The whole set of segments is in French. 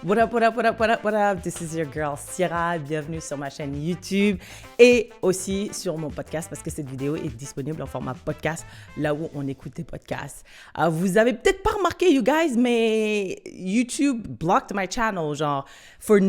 What up, what up, what up, what up, what up? This is your girl Sierra. Bienvenue sur ma chaîne YouTube et aussi sur mon podcast parce que cette vidéo est disponible en format podcast, là où on écoute des podcasts. Vous avez peut-être pas remarqué, you guys, mais YouTube blocked my channel, genre, for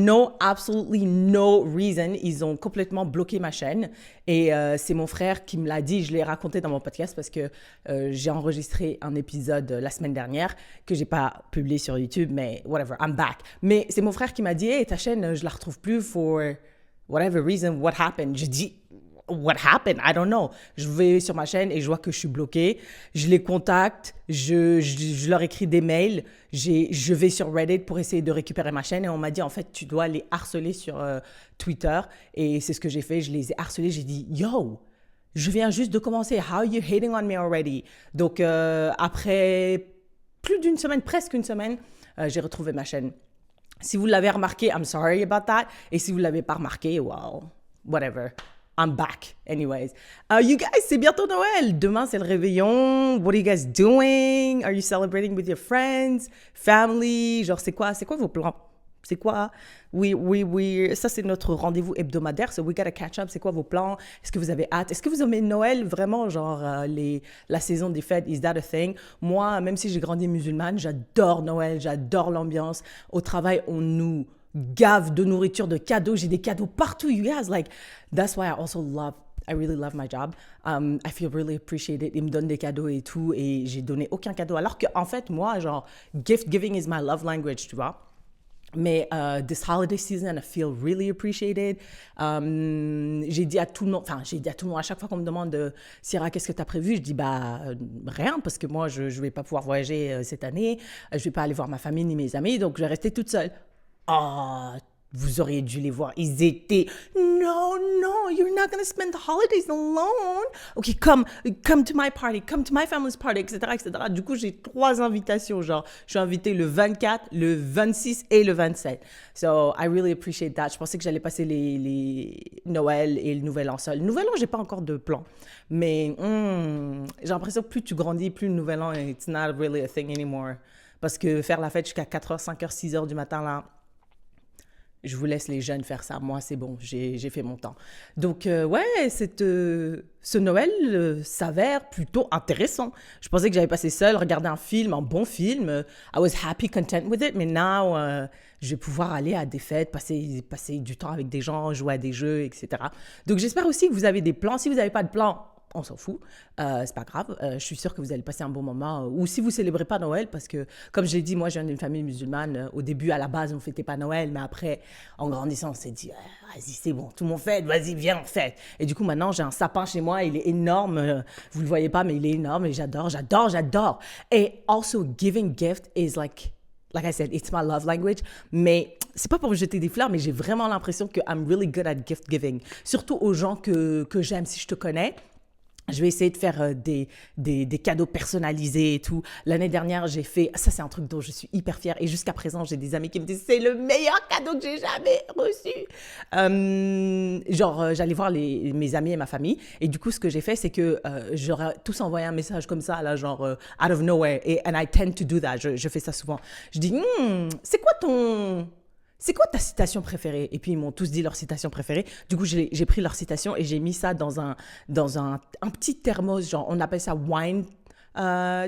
absolutely no reason. Ils ont complètement bloqué ma chaîne et c'est mon frère qui me l'a dit. Je l'ai raconté dans mon podcast parce que j'ai enregistré un épisode la semaine dernière que j'ai pas publié sur YouTube, mais whatever, I'm back. Mais c'est mon frère qui m'a dit « Hey, ta chaîne, je la retrouve plus for whatever reason, what happened? » Je dis « What happened? I don't know. » Je vais sur ma chaîne et je vois que je suis bloquée. Je les contacte, je leur écris des mails. Je vais sur Reddit pour essayer de récupérer ma chaîne et on m'a dit « En fait, tu dois les harceler sur Twitter. » Et c'est ce que j'ai fait. Je les ai harcelés. J'ai dit « Yo, je viens juste de commencer. How are you hating on me already? » Donc, après plus d'une semaine, presque une semaine, j'ai retrouvé ma chaîne. Si vous l'avez remarqué, I'm sorry about that. Et si vous ne l'avez pas remarqué, well, whatever. I'm back. Anyways. You guys, c'est bientôt Noël. Demain, c'est le réveillon. What are you guys doing? Are you celebrating with your friends, family? Genre, c'est quoi vos plans? C'est quoi? Ça, c'est notre rendez-vous hebdomadaire. So we gotta catch up. C'est quoi vos plans? Est-ce que vous avez hâte? Est-ce que vous aimez Noël vraiment? Genre, la saison des fêtes, is that a thing? Moi, même si j'ai grandi musulmane, j'adore Noël, j'adore l'ambiance. Au travail, on nous gave de nourriture, de cadeaux. J'ai des cadeaux partout, you guys. Like, that's why I really love my job. I feel really appreciated. Ils me donnent des cadeaux et tout. Et j'ai donné aucun cadeau. Alors qu'en fait, moi, genre, gift giving is my love language, tu vois. Mais this holiday season, I feel really appreciated. J'ai dit à tout le monde, à chaque fois qu'on me demande Sierra, qu'est-ce que tu as prévu? Je dis rien, parce que moi, je ne vais pas pouvoir voyager cette année. Je ne vais pas aller voir ma famille ni mes amis, donc je vais rester toute seule. Vous auriez dû les voir. Ils étaient, no, you're not going to spend the holidays alone. OK, come to my party, come to my family's party, etc., etc. Du coup, j'ai 3 invitations, genre, je suis invitée le 24, le 26 et le 27. So, I really appreciate that. Je pensais que j'allais passer les Noël et le Nouvel An seul. Le Nouvel An, j'ai pas encore de plan. Mais j'ai l'impression que plus tu grandis, plus le Nouvel An, it's not really a thing anymore. Parce que faire la fête jusqu'à 4h, 5h, 6h du matin, là, je vous laisse les jeunes faire ça. Moi, c'est bon, j'ai fait mon temps. Donc, ce Noël s'avère plutôt intéressant. Je pensais que j'allais passer seule, regarder un bon film. I was happy, content with it. Mais now, je vais pouvoir aller à des fêtes, passer du temps avec des gens, jouer à des jeux, etc. Donc, j'espère aussi que vous avez des plans. Si vous n'avez pas de plans, on s'en fout, c'est pas grave. Je suis sûre que vous allez passer un bon moment. Ou si vous célébrez pas Noël, parce que, comme je l'ai dit, moi, je viens d'une famille musulmane. Au début, à la base, on fêtait pas Noël, mais après, en grandissant, on s'est dit, vas-y, c'est bon, tout le monde fête, vas-y, viens, on fête. Et du coup, maintenant, j'ai un sapin chez moi, il est énorme. Vous le voyez pas, mais il est énorme et j'adore. Et also, giving gift is like I said, it's my love language. Mais c'est pas pour me jeter des fleurs, mais j'ai vraiment l'impression que I'm really good at gift giving. Surtout aux gens que j'aime. Si je te connais, je vais essayer de faire des cadeaux personnalisés et tout. L'année dernière, j'ai fait... Ça, c'est un truc dont je suis hyper fière. Et jusqu'à présent, j'ai des amis qui me disent « C'est le meilleur cadeau que j'ai jamais reçu !» J'allais voir mes amis et ma famille. Et du coup, ce que j'ai fait, c'est que j'aurais tous envoyé un message comme ça, là, genre out of nowhere. And I tend to do that. Je fais ça souvent. Je dis « C'est quoi ta citation préférée? » Et puis, ils m'ont tous dit leur citation préférée. Du coup, j'ai pris leur citation et j'ai mis ça dans un petit thermos, genre, on appelle ça wine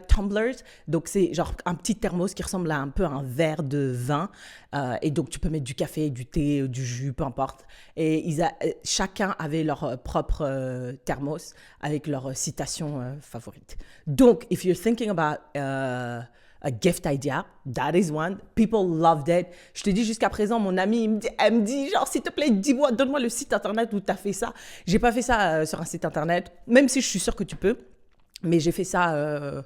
tumblers. Donc, c'est genre un petit thermos qui ressemble à un peu un verre de vin. Et donc, tu peux mettre du café, du thé, du jus, peu importe. Et chacun avait leur propre thermos avec leur citation favorite. Donc, if you're thinking about... a gift idea, that is one. People loved it. Je te dis, jusqu'à présent, mon amie, elle me dit, genre, s'il te plaît, dis-moi, donne-moi le site internet où tu as fait ça. J'ai pas fait ça sur un site internet, même si je suis sûre que tu peux. Mais j'ai fait ça...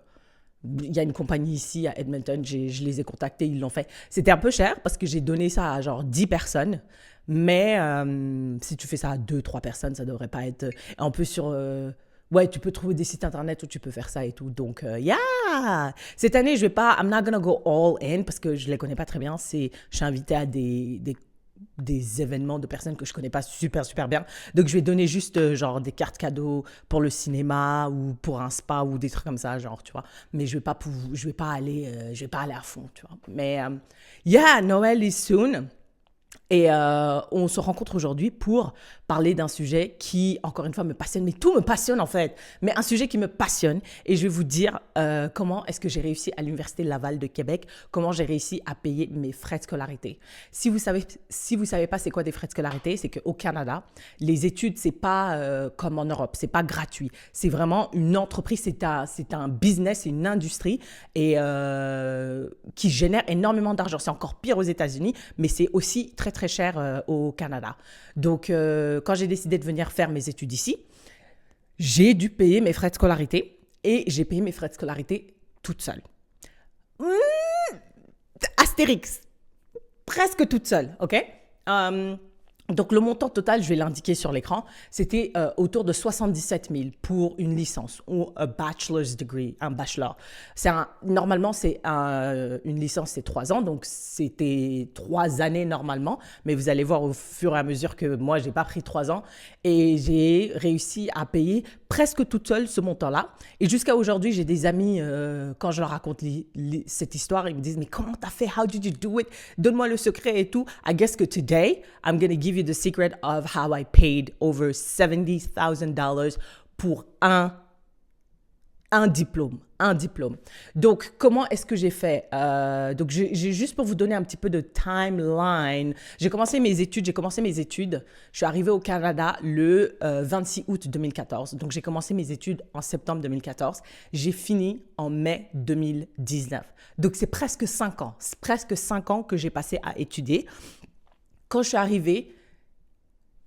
Il y a une compagnie ici à Edmonton, je les ai contactés, ils l'ont fait. C'était un peu cher parce que j'ai donné ça à genre 10 personnes. Mais si tu fais ça à 2-3 personnes, ça devrait pas être... En plus, ouais, tu peux trouver des sites internet où tu peux faire ça et tout. Donc, yeah! Cette année, I'm not gonna go all in parce que je les connais pas très bien. Je suis invitée à des des événements de personnes que je connais pas super bien. Donc je vais donner juste genre des cartes cadeaux pour le cinéma ou pour un spa ou des trucs comme ça, genre, tu vois. Mais je vais pas aller à fond, tu vois. Mais yeah, Noël is soon. Et on se rencontre aujourd'hui pour parler d'un sujet qui, encore une fois, me passionne. Mais tout me passionne, en fait. Mais un sujet qui me passionne. Et je vais vous dire comment est-ce que j'ai réussi à l'Université Laval de Québec, comment j'ai réussi à payer mes frais de scolarité. Si vous savez pas c'est quoi des frais de scolarité, c'est qu'au Canada, les études, c'est pas comme en Europe. C'est pas gratuit. C'est vraiment une entreprise, c'est un business, c'est une industrie et qui génère énormément d'argent. C'est encore pire aux États-Unis, mais c'est aussi très, très cher au Canada. Donc, quand j'ai décidé de venir faire mes études ici, j'ai dû payer mes frais de scolarité et j'ai payé mes frais de scolarité toute seule. Astérix, presque toute seule, OK? Donc, le montant total, je vais l'indiquer sur l'écran, c'était autour de 77 000 pour une licence ou un bachelor's degree, un bachelor. Normalement, une licence, c'est 3 ans, donc c'était 3 années normalement. Mais vous allez voir au fur et à mesure que moi, je n'ai pas pris 3 ans et j'ai réussi à payer presque toute seule ce montant-là. Et jusqu'à aujourd'hui, j'ai des amis, quand je leur raconte cette histoire, ils me disent « Mais comment t'as fait? How did you do it? Donne-moi le secret et tout. » I guess que today, I'm going to give you the secret of how I paid over $70,000 pour un diplôme. Donc, comment est-ce que j'ai fait? Donc, j'ai juste pour vous donner un petit peu de timeline. J'ai commencé mes études. Je suis arrivée au Canada le 26 août 2014. Donc, j'ai commencé mes études en septembre 2014. J'ai fini en mai 2019. Donc, c'est presque 5 ans. C'est presque 5 ans que j'ai passé à étudier. Quand je suis arrivée,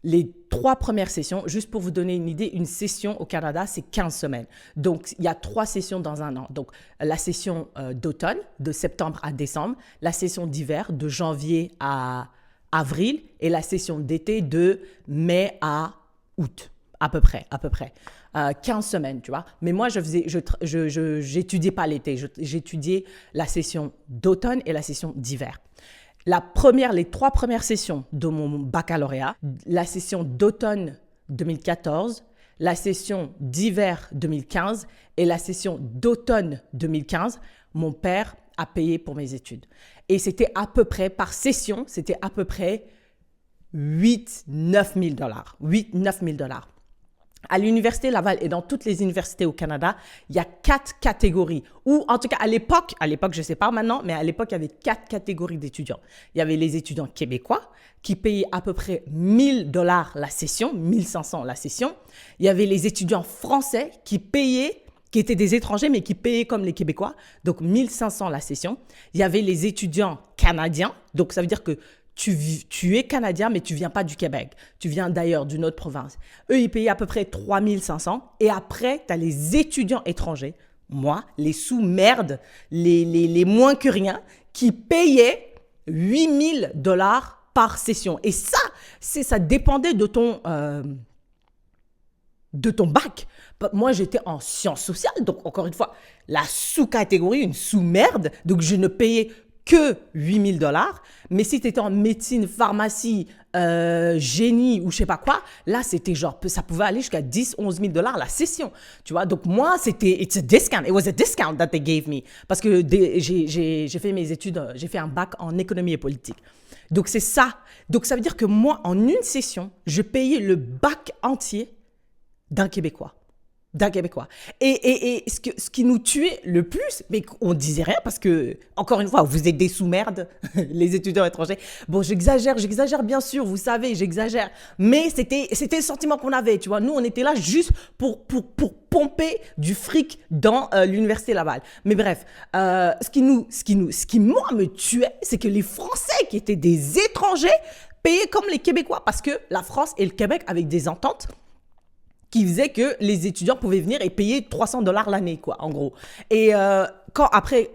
les 3 premières sessions, juste pour vous donner une idée, une session au Canada, c'est 15 semaines. Donc, il y a 3 sessions dans un an. Donc, la session d'automne, de septembre à décembre, la session d'hiver, de janvier à avril, et la session d'été, de mai à août, à peu près. 15 semaines, tu vois. Mais moi, j'étudiais pas l'été, j'étudiais la session d'automne et la session d'hiver. Les 3 premières sessions de mon baccalauréat, la session d'automne 2014, la session d'hiver 2015 et la session d'automne 2015, mon père a payé pour mes études. Et c'était à peu près, par session, c'était à peu près 8-9 000 $. À l'Université Laval et dans toutes les universités au Canada, il y a 4 catégories. Ou en tout cas, à l'époque, je ne sais pas maintenant, mais à l'époque, il y avait 4 catégories d'étudiants. Il y avait les étudiants québécois qui payaient à peu près 1 000 $ la session, 1 500 la session. Il y avait les étudiants français qui étaient des étrangers, mais qui payaient comme les Québécois, donc 1 500 la session. Il y avait les étudiants canadiens, donc ça veut dire que tu es Canadien, mais tu viens pas du Québec. Tu viens d'ailleurs, d'une autre province. Eux, ils payaient à peu près 3 500. Et après, tu as les étudiants étrangers, moi, les sous-merdes, les moins que rien, qui payaient 8 000 $ par session. Et ça dépendait de ton bac. Moi, j'étais en sciences sociales, donc encore une fois, la sous-catégorie, une sous-merde. Donc, je ne payais que 8 000 $. Mais si tu étais en médecine, pharmacie, génie ou je sais pas quoi, là, c'était genre, ça pouvait aller jusqu'à 10-11 000 $ la session. Tu vois, donc moi, it's a discount. It was a discount that they gave me. Parce que j'ai fait mes études, j'ai fait un bac en économie et politique. Donc, c'est ça. Donc, ça veut dire que moi, en une session, je payais le bac entier d'un Québécois. Et ce qui nous tuait le plus, mais on disait rien parce que, encore une fois, vous êtes des sous-merdes, les étudiants étrangers. Bon, j'exagère bien sûr, vous savez, j'exagère. Mais c'était le sentiment qu'on avait, tu vois. Nous, on était là juste pour pomper du fric dans l'Université Laval. Mais bref, ce qui moi me tuait, c'est que les Français qui étaient des étrangers payaient comme les Québécois parce que la France et le Québec avaient des ententes qui faisait que les étudiants pouvaient venir et payer 300 $ l'année, quoi, en gros. Et quand après,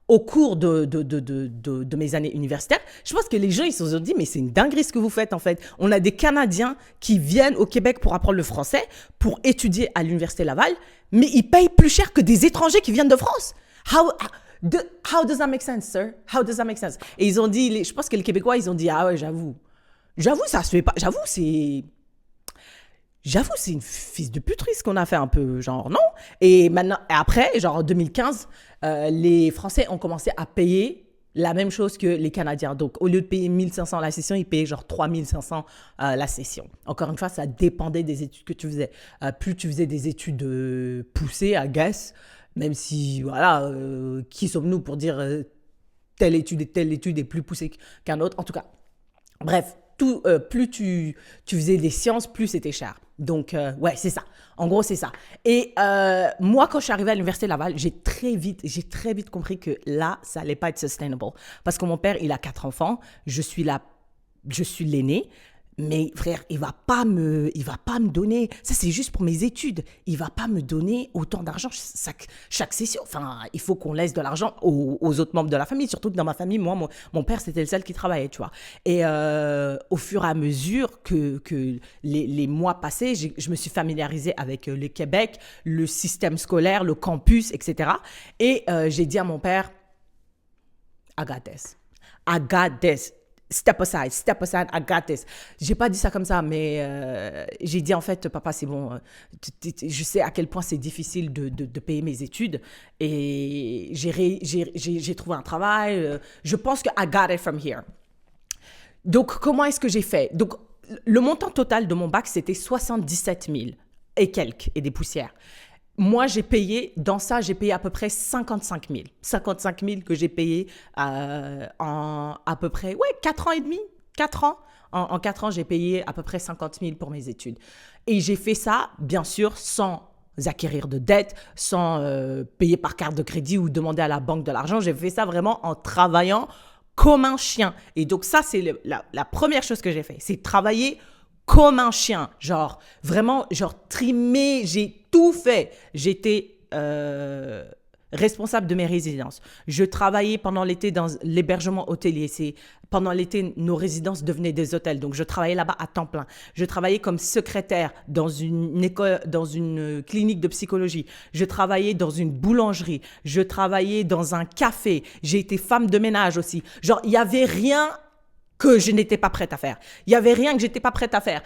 au cours de mes années universitaires, je pense que les gens, ils se sont dit, mais c'est une dinguerie ce que vous faites, en fait. On a des Canadiens qui viennent au Québec pour apprendre le français, pour étudier à l'Université Laval, mais ils payent plus cher que des étrangers qui viennent de France. How does that make sense, sir? How does that make sense? Et ils ont dit, je pense que les Québécois, ils ont dit, ah ouais, j'avoue, ça se fait pas. J'avoue, c'est une fils de puterie ce qu'on a fait un peu, genre, non? Et maintenant, après, genre en 2015, les Français ont commencé à payer la même chose que les Canadiens. Donc, au lieu de payer 1 500 la session, ils payaient genre 3 500 la session. Encore une fois, ça dépendait des études que tu faisais. Plus tu faisais des études poussées, I guess, même si, voilà, qui sommes-nous pour dire telle étude est plus poussée qu'un autre. En tout cas, bref, plus tu faisais des sciences, plus c'était cher. Donc, ouais, c'est ça. En gros, c'est ça. Et moi, quand je suis arrivée à l'Université Laval, j'ai très vite compris que là, ça allait pas être sustainable. Parce que mon père, il a 4 enfants. Je suis l'aîné. Mais frère, il va pas me donner, ça c'est juste pour mes études, il va pas me donner autant d'argent chaque session. Enfin, il faut qu'on laisse de l'argent aux autres membres de la famille, surtout que dans ma famille, moi, mon père c'était le seul qui travaillait, tu vois. Et au fur et à mesure que les mois passaient, je me suis familiarisée avec le Québec, le système scolaire, le campus, etc. Et j'ai dit à mon père, I got this. Step aside, I got this. J'ai pas dit ça comme ça, mais j'ai dit en fait, papa, c'est bon. Je sais à quel point c'est difficile de payer mes études et j'ai trouvé un travail. Je pense que I got it from here. Donc, comment est-ce que j'ai fait? Donc, le montant total de mon bac, c'était 77 000 et quelques, et des poussières. Moi, j'ai payé à peu près 55 000. 55 000 que j'ai payé en à peu près, 4 ans et demi. 4 ans. En 4 ans, j'ai payé à peu près 50 000 pour mes études. Et j'ai fait ça, bien sûr, sans acquérir de dette, sans payer par carte de crédit ou demander à la banque de l'argent. J'ai fait ça vraiment en travaillant comme un chien. Et donc ça, c'est la première chose que j'ai fait. C'est travailler comme un chien, genre vraiment, genre trimer, j'ai tout fait. J'étais responsable de mes résidences. Je travaillais pendant l'été dans l'hébergement hôtelier. Pendant l'été, nos résidences devenaient des hôtels, donc je travaillais là-bas à temps plein. Je travaillais comme secrétaire dans une école, dans une clinique de psychologie. Je travaillais dans une boulangerie. Je travaillais dans un café. J'ai été femme de ménage aussi. Genre, il y avait rien que je n'étais pas prête à faire. Il y avait rien que j'étais pas prête à faire.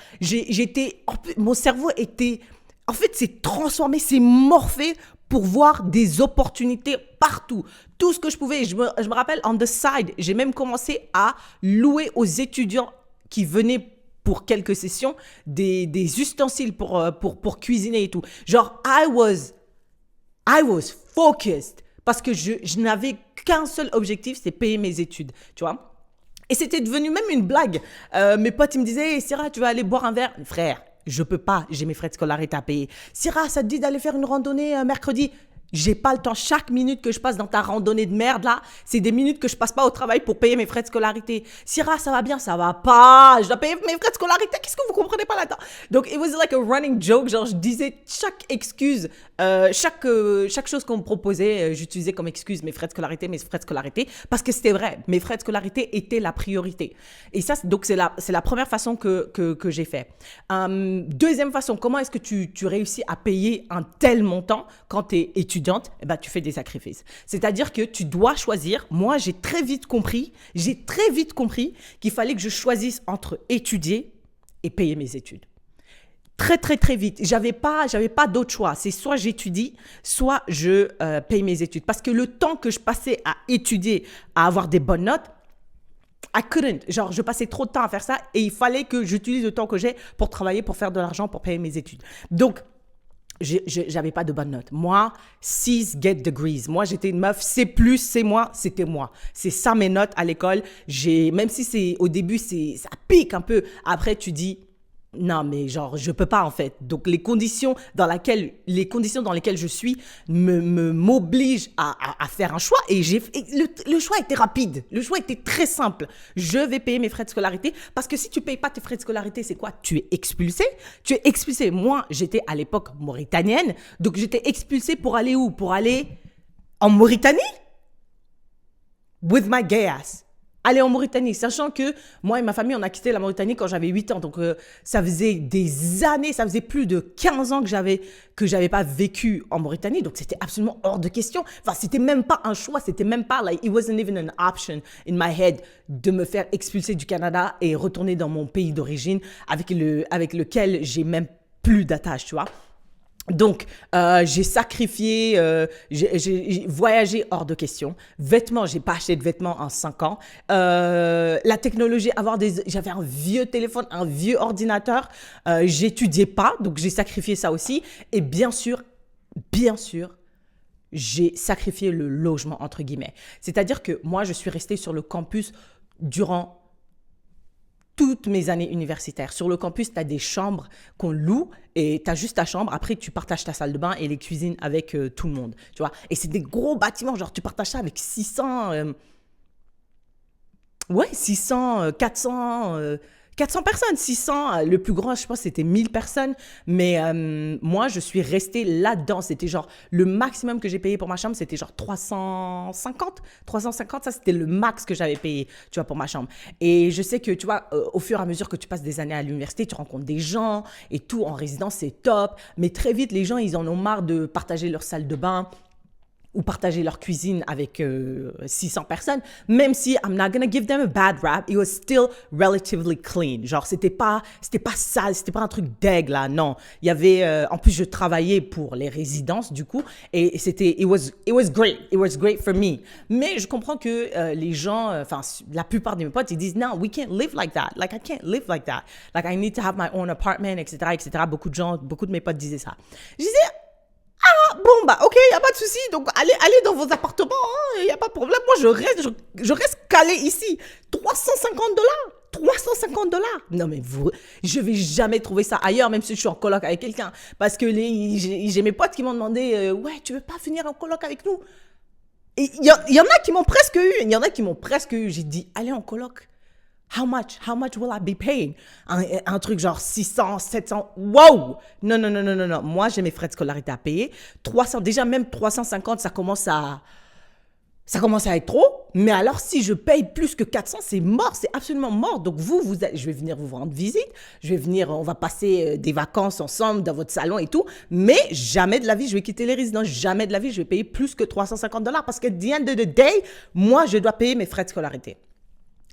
Mon cerveau était, en fait, c'est transformé, c'est morphé pour voir des opportunités partout. Tout ce que je pouvais. Je me rappelle, on the side, j'ai même commencé à louer aux étudiants qui venaient pour quelques sessions des ustensiles pour cuisiner et tout. Genre, I was focused parce que je n'avais qu'un seul objectif, c'est payer mes études, tu vois. Et c'était devenu même une blague. Mes potes, ils me disaient, hey, Syrah, tu vas aller boire un verre? Frère, je peux pas, j'ai mes frais de scolarité à payer. Syrah, ça te dit d'aller faire une randonnée mercredi? J'ai pas le temps. Chaque minute que je passe dans ta randonnée de merde là, c'est des minutes que je passe pas au travail pour payer mes frais de scolarité. Syrah, ça va bien? Ça va pas. Je dois payer mes frais de scolarité. Qu'est-ce que vous comprenez pas là-dedans? Donc, it was like a running joke. Genre, je disais chaque excuse, chaque chose qu'on me proposait, j'utilisais comme excuse mes frais de scolarité, parce que c'était vrai. Mes frais de scolarité étaient la priorité. Et ça, donc, c'est la première façon que j'ai fait. Deuxième façon, comment est-ce que tu réussis à payer un tel montant quand tu es étudiante? Eh ben, tu fais des sacrifices. C'est-à-dire que tu dois choisir. Moi, j'ai très vite compris qu'il fallait que je choisisse entre étudier et payer mes études. Très, très, très vite. J'avais pas d'autre choix. C'est soit j'étudie, soit je paye mes études. Parce que le temps que je passais à étudier, à avoir des bonnes notes, I couldn't. Genre, je passais trop de temps à faire ça et il fallait que j'utilise le temps que j'ai pour travailler, pour faire de l'argent, pour payer mes études. Donc, j'avais pas de bonnes notes. Moi, 6 get degrees. Moi, j'étais une meuf, C+, c'est moi, c'était moi. C'est ça mes notes à l'école. Même si au début, ça pique un peu. Après, tu dis, non, mais genre, je peux pas en fait. Donc, les conditions dans lesquelles je suis m'obligent à faire un choix. Et le choix était rapide. Le choix était très simple. Je vais payer mes frais de scolarité parce que si tu payes pas tes frais de scolarité, c'est quoi? Tu es expulsé. Moi, j'étais à l'époque mauritanienne. Donc, j'étais expulsée pour aller où? Pour aller en Mauritanie? With my gay ass. aller en Mauritanie, sachant que moi et ma famille, on a quitté la Mauritanie quand j'avais 8 ans. Donc, ça faisait des années, ça faisait plus de 15 ans que j'avais pas vécu en Mauritanie. Donc, c'était absolument hors de question. Enfin, c'était même pas un choix, c'était même pas, like, it wasn't even an option in my head de me faire expulser du Canada et retourner dans mon pays d'origine avec lequel j'ai même plus d'attache, tu vois. Donc, j'ai sacrifié, j'ai voyagé hors de question. Vêtements, j'ai pas acheté de vêtements en 5 ans. La technologie, j'avais un vieux téléphone, un vieux ordinateur. J'étudiais pas, donc j'ai sacrifié ça aussi. Et bien sûr, j'ai sacrifié le logement, entre guillemets. C'est-à-dire que moi, je suis restée sur le campus durant toutes mes années universitaires. Sur le campus, tu as des chambres qu'on loue et tu as juste ta chambre. Après, tu partages ta salle de bain et les cuisines avec tout le monde. Tu vois? Et c'est des gros bâtiments. Genre, tu partages ça avec 600, 400 personnes, 600, le plus grand, je pense, c'était 1000 personnes. Mais moi, je suis restée là-dedans. C'était genre, le maximum que j'ai payé pour ma chambre, c'était genre 350. Ça, c'était le max que j'avais payé, tu vois, pour ma chambre. Et je sais que, tu vois, au fur et à mesure que tu passes des années à l'université, tu rencontres des gens et tout, en résidence, c'est top. Mais très vite, les gens, ils en ont marre de partager leur salle de bain ou partager leur cuisine avec 600 personnes, même si I'm not gonna give them a bad rap, it was still relatively clean. Genre, c'était pas sale, c'était pas un truc d'aigle, là, non. Il y avait, en plus, je travaillais pour les résidences, du coup, et it was great for me. Mais je comprends que les gens, la plupart de mes potes, ils disent, no, we can't live like that. Like, I can't live like that. Like, I need to have my own apartment, etc., etc. Beaucoup de mes potes disaient ça. Je disais, bon, bah, ok, il n'y a pas de souci. Donc, allez dans vos appartements, il n'y a pas de problème. Moi, je reste calé ici. $350. Non, mais je vais jamais trouver ça ailleurs, même si je suis en coloc avec quelqu'un. Parce que j'ai mes potes qui m'ont demandé, ouais, tu veux pas venir en coloc avec nous? Et il y en a qui m'ont presque eu. J'ai dit, allez en coloc. How much will I be paying? Un truc genre 600, 700. Wow! Non. Moi, j'ai mes frais de scolarité à payer. 300, déjà même 350, ça commence à être trop. Mais alors, si je paye plus que 400, c'est mort. C'est absolument mort. Donc, je vais venir vous rendre visite. On va passer des vacances ensemble dans votre salon et tout. Mais jamais de la vie, je vais quitter les résidences. Jamais de la vie, je vais payer plus que $350. Parce que, at the end of the day, moi, je dois payer mes frais de scolarité.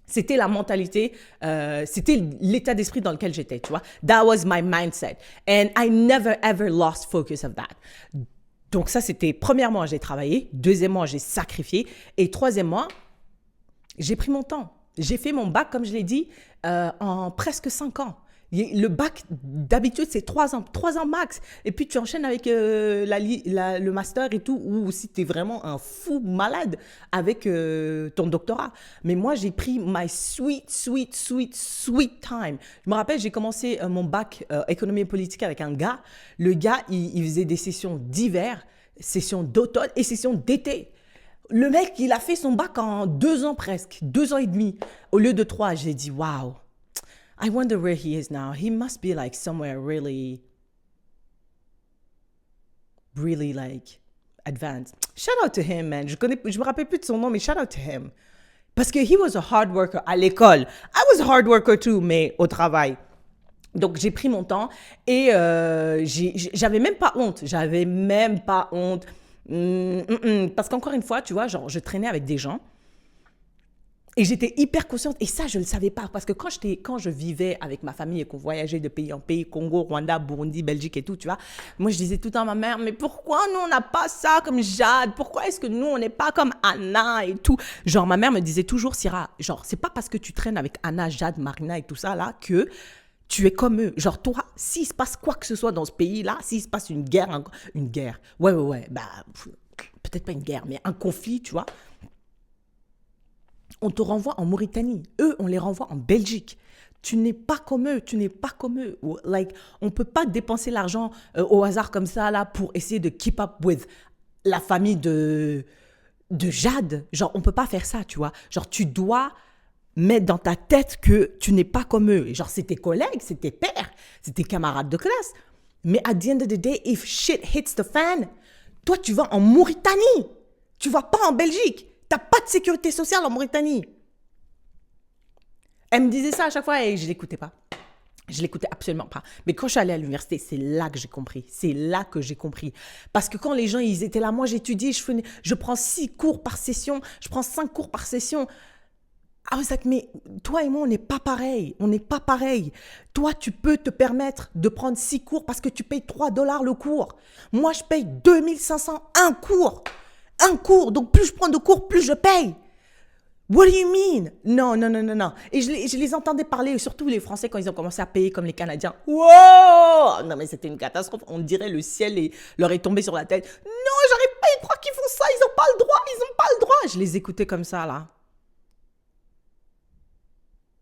C'était la mentalité, c'était l'état d'esprit dans lequel j'étais, tu vois. That was my mindset. And I never, ever lost focus of that. Donc ça, c'était, premièrement, j'ai travaillé. Deuxièmement, j'ai sacrifié. Et troisièmement, j'ai pris mon temps. J'ai fait mon bac, comme je l'ai dit, en presque 5 ans. Le bac, d'habitude, c'est 3 ans. 3 ans max. Et puis, tu enchaînes avec le master et tout, ou si tu es vraiment un fou malade avec ton doctorat. Mais moi, j'ai pris my sweet time. Je me rappelle, j'ai commencé mon bac économie et politique avec un gars. Le gars, il faisait des sessions d'hiver, sessions d'automne et sessions d'été. Le mec, il a fait son bac en 2 ans presque, 2 ans et demi, au lieu de 3. J'ai dit, waouh. I wonder where he is now. He must be like somewhere really like advanced. Shout out to him, man. Je me rappelle plus de son nom, mais shout out to him. Parce que he was a hard worker à l'école. I was a hard worker too, mais au travail. Donc, j'ai pris mon temps et j'avais même pas honte. Parce qu'encore une fois, tu vois, genre, je traînais avec des gens. Et j'étais hyper consciente, et ça, je ne le savais pas, parce que quand je vivais avec ma famille et qu'on voyageait de pays en pays, Congo, Rwanda, Burundi, Belgique et tout, tu vois, moi, je disais tout le temps à ma mère, mais pourquoi nous, on n'a pas ça comme Jade? Pourquoi est-ce que nous, on n'est pas comme Anna et tout? Genre, ma mère me disait toujours, Syrah, genre, c'est pas parce que tu traînes avec Anna, Jade, Marina et tout ça, là, que tu es comme eux. Genre, toi, s'il se passe quoi que ce soit dans ce pays-là, s'il se passe une guerre, ouais, bah, peut-être pas une guerre, mais un conflit, tu vois, on te renvoie en Mauritanie. Eux, on les renvoie en Belgique. Tu n'es pas comme eux. Like, on ne peut pas dépenser l'argent au hasard comme ça là pour essayer de keep up with la famille de Jade. Genre, on ne peut pas faire ça, tu vois. Genre, tu dois mettre dans ta tête que tu n'es pas comme eux. Genre, c'est tes collègues, c'est tes pères, c'est tes camarades de classe. Mais at the end of the day, if shit hits the fan, toi, tu vas en Mauritanie. Tu vas pas en Belgique. T'as pas de sécurité sociale en Mauritanie. Elle me disait ça à chaque fois et je l'écoutais pas. Je l'écoutais absolument pas. Mais quand je suis allée à l'université, c'est là que j'ai compris. C'est là que j'ai compris. Parce que quand les gens, ils étaient là, moi j'étudie, je prends 6 cours par session, je prends 5 cours par session. Ah, mais toi et moi, on n'est pas pareil. On n'est pas pareil. Toi, tu peux te permettre de prendre 6 cours parce que tu payes $3 le cours. Moi, je paye 2500 un cours. Un cours. Donc, plus je prends de cours, plus je paye. What do you mean? Non, non, non, non, non. Et je les entendais parler, surtout les Français, quand ils ont commencé à payer comme les Canadiens. Wow! Non, mais c'était une catastrophe. On dirait le ciel leur est tombé sur la tête. Non, j'arrive pas à y croire qu'ils font ça. Ils n'ont pas le droit. Ils n'ont pas le droit. Je les écoutais comme ça, là.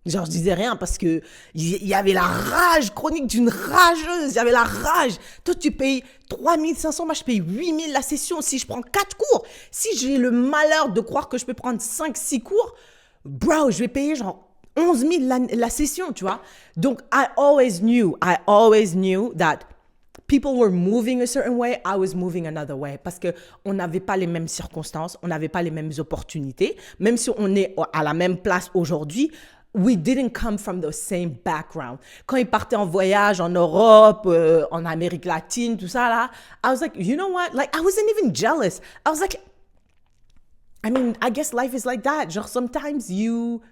Genre, je disais rien parce que il y avait la rage chronique d'une rageuse. Il y avait la rage. Toi, tu payes 3500, moi, je paye 8000 la session si je prends 4 cours. Si j'ai le malheur de croire que je peux prendre 5-6 cours, bro, je vais payer genre 11 000 la session, tu vois. Donc, I always knew that people were moving a certain way, I was moving another way. Parce qu'on n'avait pas les mêmes circonstances, on n'avait pas les mêmes opportunités. Même si on est à la même place aujourd'hui, we didn't come from the same background. Quand ils partaient en voyage en Europe, en Amérique latine, tout ça là, I was like, you know what? Like, I wasn't even jealous. I was like, I mean, I guess life is like that. Genre, sometimes you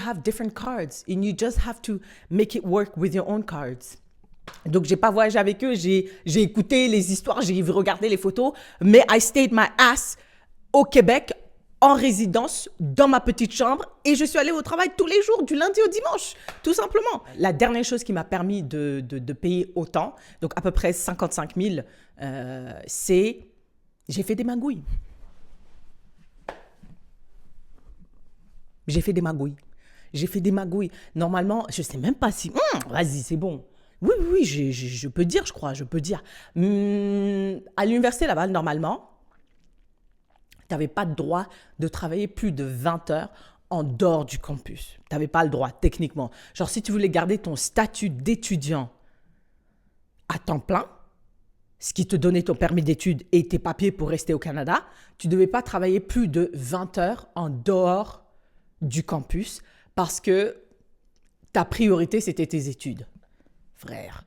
have different cards and you just have to make it work with your own cards. Donc, j'ai pas voyagé avec eux, j'ai écouté les histoires, j'ai regardé les photos, mais I stayed my ass au Québec, en résidence, dans ma petite chambre, et je suis allée au travail tous les jours, du lundi au dimanche, tout simplement. La dernière chose qui m'a permis de payer autant, donc à peu près 55 000, c'est j'ai fait des magouilles. J'ai fait des magouilles. Normalement, je sais même pas si... vas-y, c'est bon. Oui, je peux dire, je crois, à l'Université Laval, normalement, tu n'avais pas le droit de travailler plus de 20 heures en dehors du campus. Tu n'avais pas le droit, techniquement. Genre, si tu voulais garder ton statut d'étudiant à temps plein, ce qui te donnait ton permis d'études et tes papiers pour rester au Canada, tu ne devais pas travailler plus de 20 heures en dehors du campus parce que ta priorité, c'était tes études. Frère,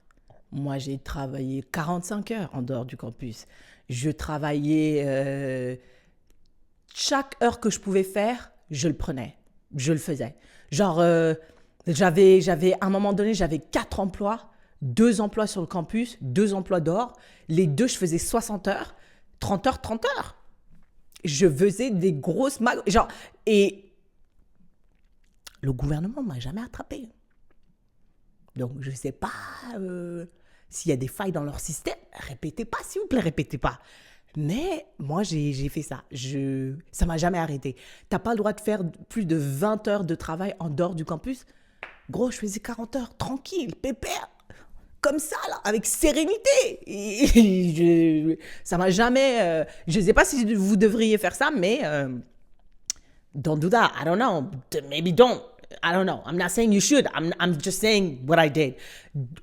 moi, j'ai travaillé 45 heures en dehors du campus. Je travaillais... chaque heure que je pouvais faire, je le prenais. Je le faisais. Genre, j'avais à un moment donné, j'avais 4 emplois, 2 emplois sur le campus, 2 emplois dehors. Les 2, je faisais 60 heures, 30 heures, 30 heures. Je faisais des grosses genre, et le gouvernement ne m'a jamais attrapé. Donc, je ne sais pas s'il y a des failles dans leur système. Répétez pas, s'il vous plaît, répétez pas. Mais moi, j'ai fait ça. Ça ne m'a jamais arrêté. Tu n'as pas le droit de faire plus de 20 heures de travail en dehors du campus. Gros, je faisais 40 heures, tranquille, pépère, comme ça, là, avec sérénité. Ça m'a jamais... je ne sais pas si vous devriez faire ça, mais don't do that. I don't know. Maybe don't. I don't know. I'm not saying you should. I'm just saying what I did.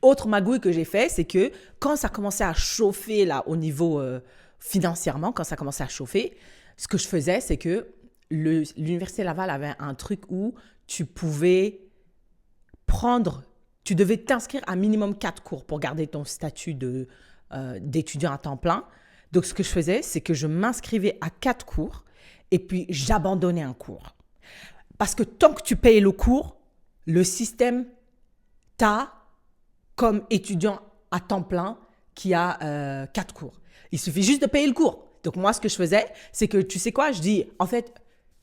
Autre magouille que j'ai fait, c'est que quand ça commençait à chauffer là au niveau financièrement, quand ça commençait à chauffer, ce que je faisais, c'est que l'Université Laval avait un truc où tu devais t'inscrire à minimum 4 cours pour garder ton statut d'étudiant à temps plein. Donc, ce que je faisais, c'est que je m'inscrivais à 4 cours et puis j'abandonnais un cours. Parce que tant que tu payes le cours, le système t'a comme étudiant à temps plein qui a 4 cours. Il suffit juste de payer le cours. Donc moi, ce que je faisais, c'est que tu sais quoi, je dis, en fait,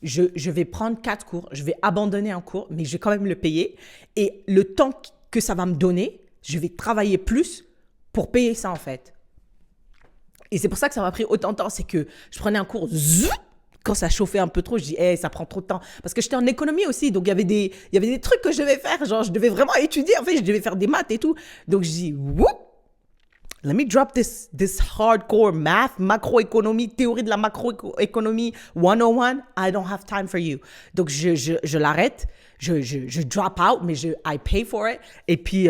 je vais prendre 4 cours, je vais abandonner un cours, mais je vais quand même le payer. Et le temps que ça va me donner, je vais travailler plus pour payer ça en fait. Et c'est pour ça que ça m'a pris autant de temps. C'est que je prenais un cours, quand ça chauffait un peu trop, je dis, ça prend trop de temps. Parce que j'étais en économie aussi, donc il y avait des trucs que je devais faire. Genre, je devais vraiment étudier. En fait, je devais faire des maths et tout. Donc, je dis, let me drop this hardcore math, macroéconomie, théorie de la macroéconomie 101. I don't have time for you. Donc, je l'arrête. Je drop out, mais I pay for it. Et puis,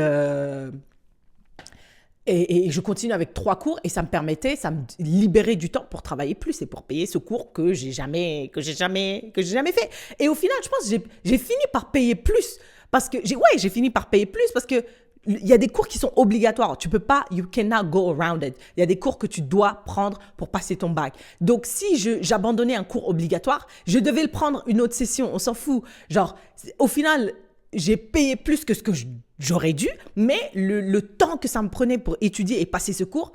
Et je continue avec 3 cours et ça me libérait du temps pour travailler plus et pour payer ce cours que j'ai jamais fait. Et au final, je pense que j'ai fini par payer plus parce que j'ai fini par payer plus parce que il y a des cours qui sont obligatoires. Tu peux pas, you cannot go around it. Il y a des cours que tu dois prendre pour passer ton bac. Donc, si j'abandonnais un cours obligatoire, je devais le prendre une autre session. On s'en fout. Genre, au final, j'ai payé plus que ce que j'aurais dû, mais le temps que ça me prenait pour étudier et passer ce cours,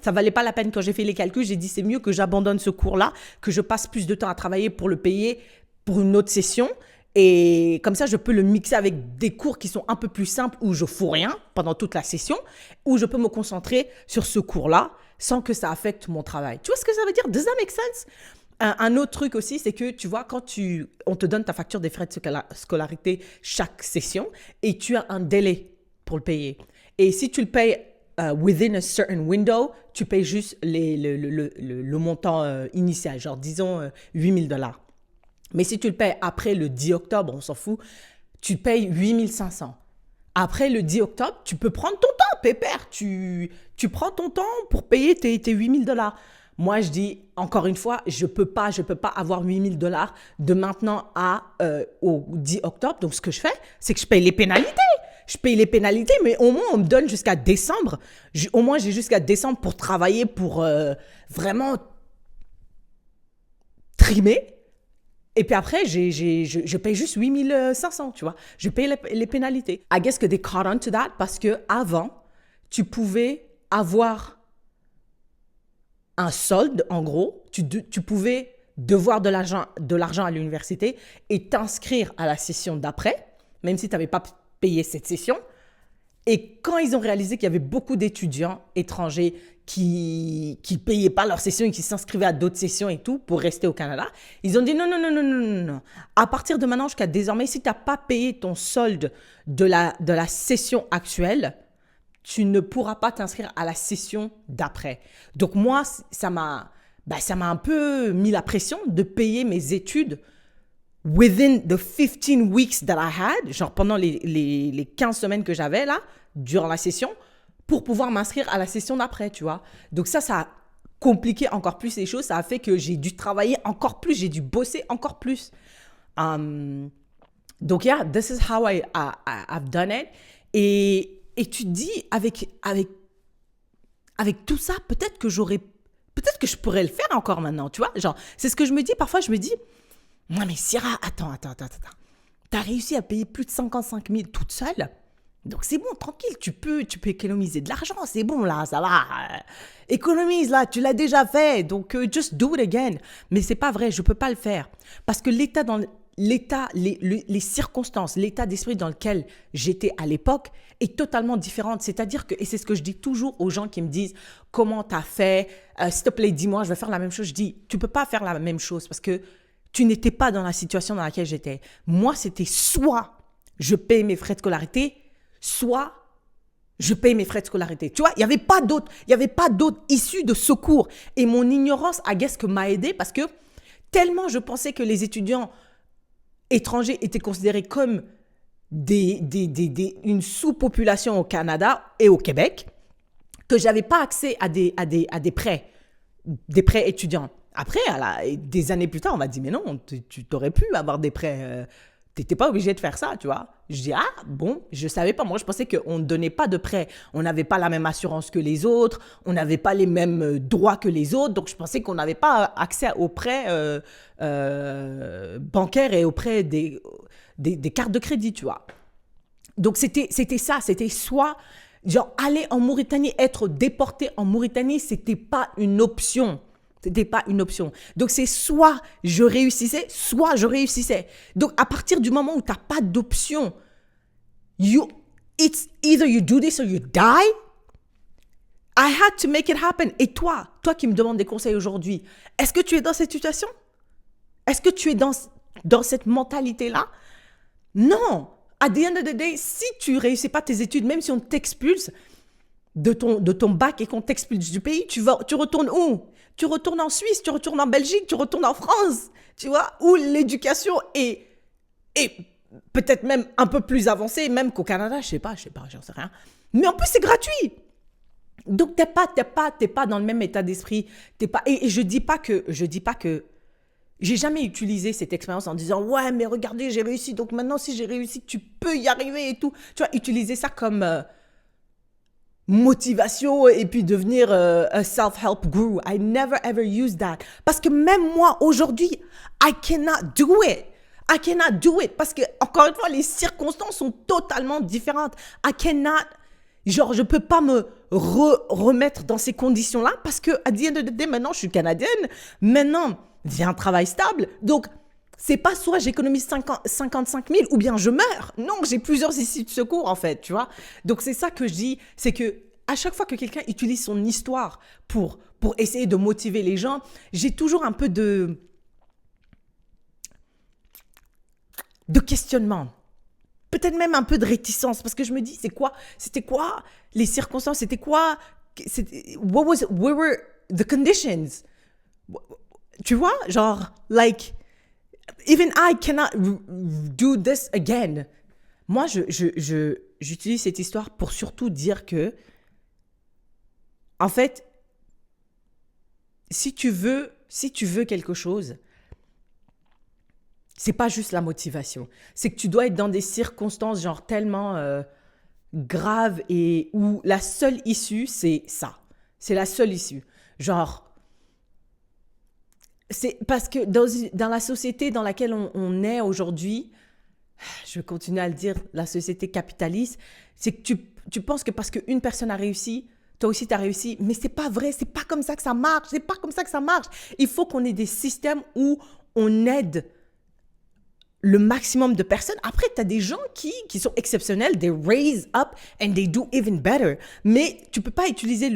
ça valait pas la peine. Quand j'ai fait les calculs, j'ai dit c'est mieux que j'abandonne ce cours-là, que je passe plus de temps à travailler pour le payer pour une autre session. Et comme ça, je peux le mixer avec des cours qui sont un peu plus simples où je fous rien pendant toute la session, où je peux me concentrer sur ce cours-là sans que ça affecte mon travail. Tu vois ce que ça veut dire? Does that make sense? Un autre truc aussi, c'est que tu vois, quand on te donne ta facture des frais de scolarité chaque session et tu as un délai pour le payer. Et si tu le payes within a certain window, tu payes juste le montant initial, genre disons $8,000. Mais si tu le payes après le 10 octobre, on s'en fout, tu payes 8 500. Après le 10 octobre, tu peux prendre ton temps, pépère. Tu prends ton temps pour payer tes $8,000. Moi, je dis, encore une fois, je peux pas avoir $8,000 de maintenant au 10 octobre. Donc, ce que je fais, c'est que je paye les pénalités. Je paye les pénalités, mais au moins, on me donne jusqu'à décembre. Au moins, j'ai jusqu'à décembre pour travailler, pour vraiment trimer. Et puis après, je paye juste 8 500, tu vois. Je paye les pénalités. I guess que they caught on to that parce que avant, tu pouvais avoir un solde, en gros. Tu pouvais devoir de l'argent à l'université et t'inscrire à la session d'après, même si tu n'avais pas payé cette session. Et quand ils ont réalisé qu'il y avait beaucoup d'étudiants étrangers qui ne payaient pas leur session et qui s'inscrivaient à d'autres sessions et tout pour rester au Canada, ils ont dit non. À partir de maintenant jusqu'à désormais, si tu n'as pas payé ton solde de la session actuelle, tu ne pourras pas t'inscrire à la session d'après. Donc moi, ça m'a un peu mis la pression de payer mes études within the 15 weeks that I had, genre pendant les 15 semaines que j'avais là, durant la session, pour pouvoir m'inscrire à la session d'après, tu vois. Donc ça a compliqué encore plus les choses. Ça a fait que j'ai dû travailler encore plus, j'ai dû bosser encore plus. Donc yeah, this is how I've done it. Et tu te dis, avec tout ça, peut-être que je pourrais le faire encore maintenant, tu vois. Genre, c'est ce que je me dis. Parfois, je me dis, non mais Syrah, attends. T'as réussi à payer plus de 55 000 toute seule. Donc c'est bon, tranquille, tu peux économiser de l'argent, c'est bon là, ça va. Économise là, tu l'as déjà fait, donc just do it again. Mais c'est pas vrai, je peux pas le faire. Parce que les circonstances, l'état d'esprit dans lequel j'étais à l'époque est totalement différente. C'est-à-dire que, et c'est ce que je dis toujours aux gens qui me disent « Comment t'as fait? S'il te plaît, dis-moi, je vais faire la même chose. » Je dis « Tu peux pas faire la même chose parce que tu n'étais pas dans la situation dans laquelle j'étais. Moi, c'était soit je paye mes frais de scolarité, soit je paye mes frais de scolarité. Tu vois, il n'y avait pas d'autre issue de secours. Et mon ignorance, I guess, que m'a aidé parce que tellement je pensais que les étudiants étrangers étaient considérés comme une sous-population au Canada et au Québec, que je n'avais pas accès à des prêts étudiants. Après, des années plus tard, on m'a dit, mais non, tu t'aurais pu avoir des prêts. Tu n'étais pas obligé de faire ça, tu vois. Je dis, bon, je ne savais pas. Moi, je pensais qu'on ne donnait pas de prêts. On n'avait pas la même assurance que les autres. On n'avait pas les mêmes droits que les autres. Donc, je pensais qu'on n'avait pas accès aux prêts bancaires et aux prêts des cartes de crédit, tu vois. Donc, c'était ça. C'était soit, genre, aller en Mauritanie, être déporté en Mauritanie, ce n'était pas une option. C'était pas une option. Donc, c'est soit je réussissais, soit je réussissais. Donc, à partir du moment où tu n'as pas d'option, it's either you do this or you die. I had to make it happen. Et toi qui me demandes des conseils aujourd'hui, est-ce que tu es dans cette situation? Est-ce que tu es dans cette mentalité-là? Non. At the end of the day, si tu ne réussis pas tes études, même si on t'expulse de ton bac et qu'on t'expulse du pays, tu retournes où? Tu retournes en Suisse, tu retournes en Belgique, tu retournes en France, tu vois, où l'éducation est peut-être même un peu plus avancée, même qu'au Canada, je sais pas, j'en sais rien. Mais en plus, c'est gratuit. Donc, t'es pas dans le même état d'esprit. Et je dis pas que, j'ai jamais utilisé cette expérience en disant, ouais, mais regardez, j'ai réussi. Donc maintenant, si j'ai réussi, tu peux y arriver et tout. Tu vois, utiliser ça comme motivation et puis devenir un self-help guru. I never ever use that. Parce que même moi, aujourd'hui, I cannot do it. I cannot do it. Parce que, encore une fois, les circonstances sont totalement différentes. I cannot, genre, je peux pas me remettre dans ces conditions-là parce que, à the end of the day, maintenant, je suis canadienne. Maintenant, j'ai un travail stable. Donc, c'est pas soit j'économise 55 000 ou bien je meurs. Non, j'ai plusieurs issues de secours, en fait, tu vois. Donc, c'est ça que je dis, c'est que à chaque fois que quelqu'un utilise son histoire pour essayer de motiver les gens, j'ai toujours un peu de questionnement. Peut-être même un peu de réticence, parce que je me dis, c'était quoi les circonstances, where were the conditions? Tu vois, genre, like, even I cannot do this again. Moi, j'utilise cette histoire pour surtout dire que, en fait, si tu veux quelque chose, c'est pas juste la motivation. C'est que tu dois être dans des circonstances genre tellement graves et où la seule issue, c'est ça. C'est la seule issue. Genre, c'est parce que dans la société dans laquelle on est aujourd'hui, je vais continuer à le dire, la société capitaliste, c'est que tu penses que parce qu'une personne a réussi, toi aussi tu as réussi, mais c'est pas vrai, c'est pas comme ça que ça marche, c'est pas comme ça que ça marche. Il faut qu'on ait des systèmes où on aide le maximum de personnes. Après, tu as des gens qui sont exceptionnels, they raise up and they do even better. Mais tu peux pas utiliser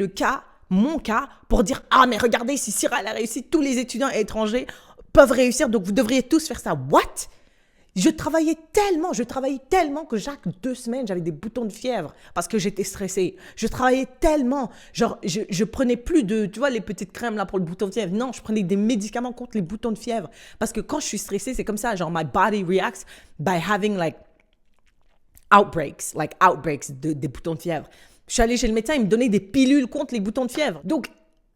mon cas, pour dire « Ah, mais regardez, si Syrah elle a réussi, tous les étudiants étrangers peuvent réussir, donc vous devriez tous faire ça. » What? Je travaillais tellement que chaque 2 semaines, j'avais des boutons de fièvre parce que j'étais stressée. Je travaillais tellement. Genre, je prenais plus de, tu vois, les petites crèmes là pour le bouton de fièvre. Non, je prenais des médicaments contre les boutons de fièvre. Parce que quand je suis stressée, c'est comme ça. Genre, my body reacts by having like outbreaks des boutons de fièvre. Je suis allée chez le médecin, il me donnait des pilules contre les boutons de fièvre. Donc,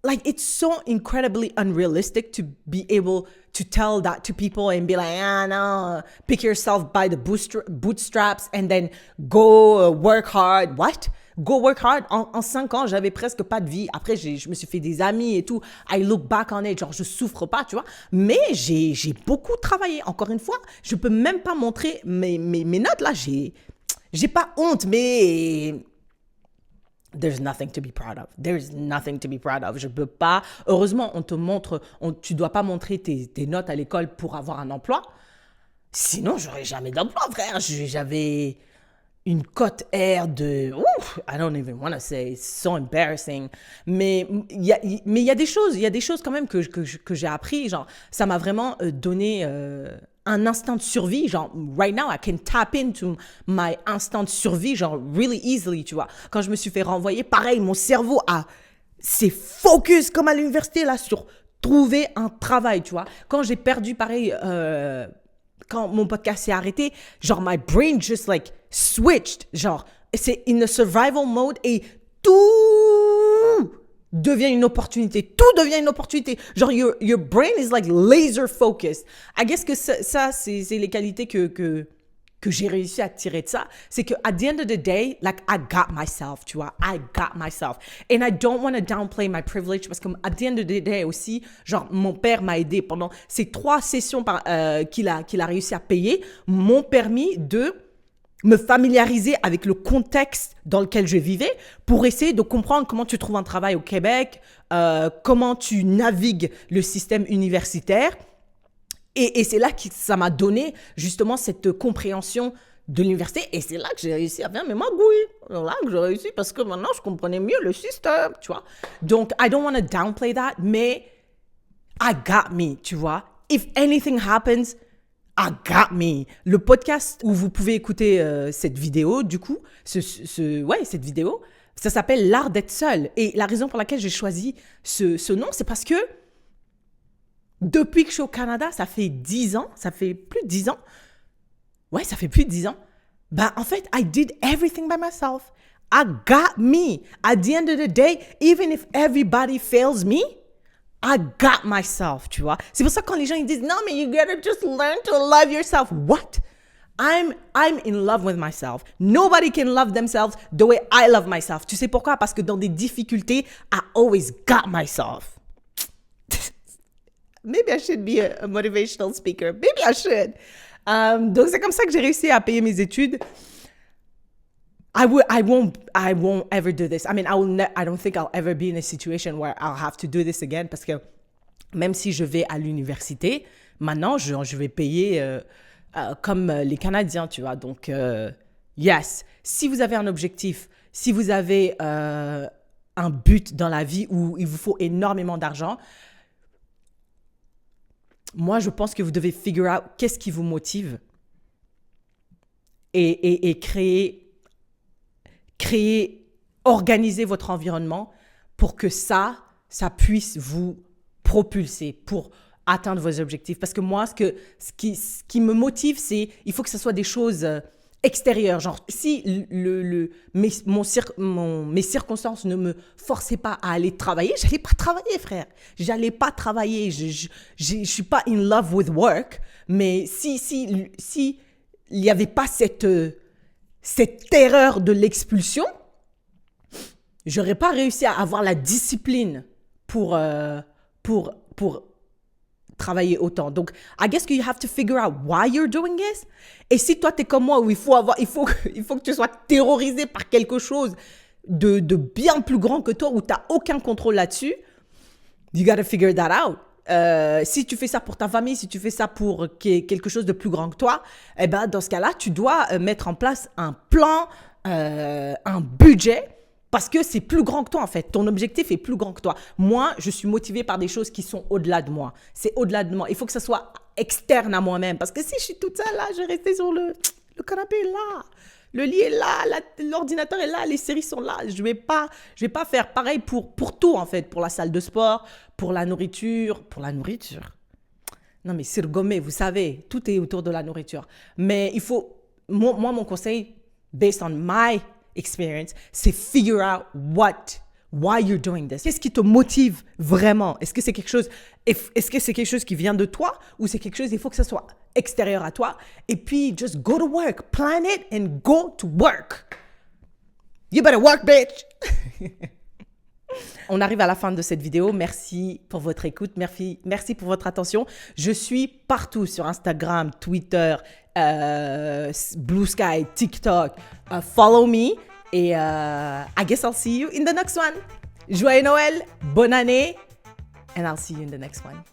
like, it's so incredibly unrealistic to be able to tell that to people and be like, ah, no, pick yourself by the bootstraps and then go work hard. What? Go work hard? En 5 ans, j'avais presque pas de vie. Après, je me suis fait des amis et tout. I look back on it. Genre, je souffre pas, tu vois. Mais j'ai beaucoup travaillé. Encore une fois, je peux même pas montrer mes notes là. J'ai pas honte, mais there's nothing to be proud of. There's nothing to be proud of. Je peux pas. Heureusement, on te montre. Tu dois pas montrer tes notes à l'école pour avoir un emploi. Sinon, j'aurais jamais d'emploi, frère. J'avais une cote R de. Ouf, I don't even want to say. It's so embarrassing. Mais il y a des choses quand même que j'ai appris. Genre, ça m'a vraiment donné un instinct de survie. Genre, right now, I can tap into my instinct de survie, genre, really easily, tu vois. Quand je me suis fait renvoyer, pareil, mon cerveau s'est focus, comme à l'université, là, sur trouver un travail, tu vois. Quand j'ai perdu, pareil, quand mon podcast s'est arrêté, genre, my brain just, like, switched. Genre, c'est in a survival mode et tout devient une opportunité. Tout devient une opportunité. Genre, your brain is like laser focused. I guess que ça c'est les qualités que j'ai réussi à tirer de ça. C'est que at the end of the day, like, I got myself, tu vois. I got myself. And I don't want to downplay my privilege parce que at the end of the day aussi, genre, mon père m'a aidé pendant ces 3 sessions qu'il a réussi à payer, m'ont permis de me familiariser avec le contexte dans lequel je vivais pour essayer de comprendre comment tu trouves un travail au Québec, comment tu navigues le système universitaire. Et c'est là que ça m'a donné justement cette compréhension de l'université. Et c'est là que j'ai réussi à faire mes magouilles. C'est là que j'ai réussi parce que maintenant, je comprenais mieux le système, tu vois. Donc, I don't want to downplay that, mais I got me, tu vois. If anything happens, I got me. Le podcast où vous pouvez écouter cette vidéo, du coup, cette vidéo, ça s'appelle « L'art d'être seul ». Et la raison pour laquelle j'ai choisi ce nom, c'est parce que depuis que je suis au Canada, ça fait 10 ans, ça fait plus de 10 ans. Ouais, ça fait plus de 10 ans. Ben, en fait, I did everything by myself. I got me. At the end of the day, even if everybody fails me, I got myself, tu vois. C'est pour ça que quand les gens ils disent, non, mais you gotta just learn to love yourself. What? I'm in love with myself. Nobody can love themselves the way I love myself. Tu sais pourquoi? Parce que dans des difficultés, I always got myself. Maybe I should be a motivational speaker. Maybe I should. Donc, c'est comme ça que j'ai réussi à payer mes études. I won't ever do this. I mean, I don't think I'll ever be in a situation where I'll have to do this again parce que même si je vais à l'université, maintenant, je vais payer comme les Canadiens, tu vois. Donc, yes, si vous avez un objectif, si vous avez un but dans la vie où il vous faut énormément d'argent, moi, je pense que vous devez figure out qu'est-ce qui vous motive et organiser votre environnement pour que ça puisse vous propulser pour atteindre vos objectifs. Parce que moi, ce qui me motive, c'est il faut que ce soit des choses extérieures. Genre, si mes circonstances ne me forçaient pas à aller travailler, j'allais pas travailler, frère. J'allais pas travailler. Je suis pas in love with work. Mais si il y avait pas cette terreur de l'expulsion, j'aurais pas réussi à avoir la discipline pour travailler autant. Donc, I guess que you have to figure out why you're doing this. Et si toi, t'es comme moi, où il faut que tu sois terrorisé par quelque chose de bien plus grand que toi, où t'as aucun contrôle là-dessus, you gotta figure that out. Si tu fais ça pour ta famille, si tu fais ça pour quelque chose de plus grand que toi, eh ben, dans ce cas-là, tu dois mettre en place un plan, un budget, parce que c'est plus grand que toi, en fait. Ton objectif est plus grand que toi. Moi, je suis motivée par des choses qui sont au-delà de moi. C'est au-delà de moi. Il faut que ça soit externe à moi-même. Parce que si je suis toute seule là, je vais rester sur le canapé est là. Le lit est là, l'ordinateur est là, les séries sont là. Je vais pas faire pareil pour tout, en fait. Pour la salle de sport, pour la nourriture. Pour la nourriture. Non, mais c'est gommé, vous savez. Tout est autour de la nourriture. Mais il faut... Moi, mon conseil, based on my experience, c'est figure out why you're doing this. Qu'est-ce qui te motive vraiment? Est-ce que c'est quelque chose qui vient de toi ou c'est quelque chose, il faut que ça soit extérieur à toi? Et puis, just go to work. Plan it and go to work. You better work, bitch! On arrive à la fin de cette vidéo. Merci pour votre écoute. Merci pour votre attention. Je suis partout sur Instagram, Twitter, Blue Sky, TikTok. Follow me. Et I guess I'll see you in the next one. Joyeux Noël, bonne année. And I'll see you in the next one.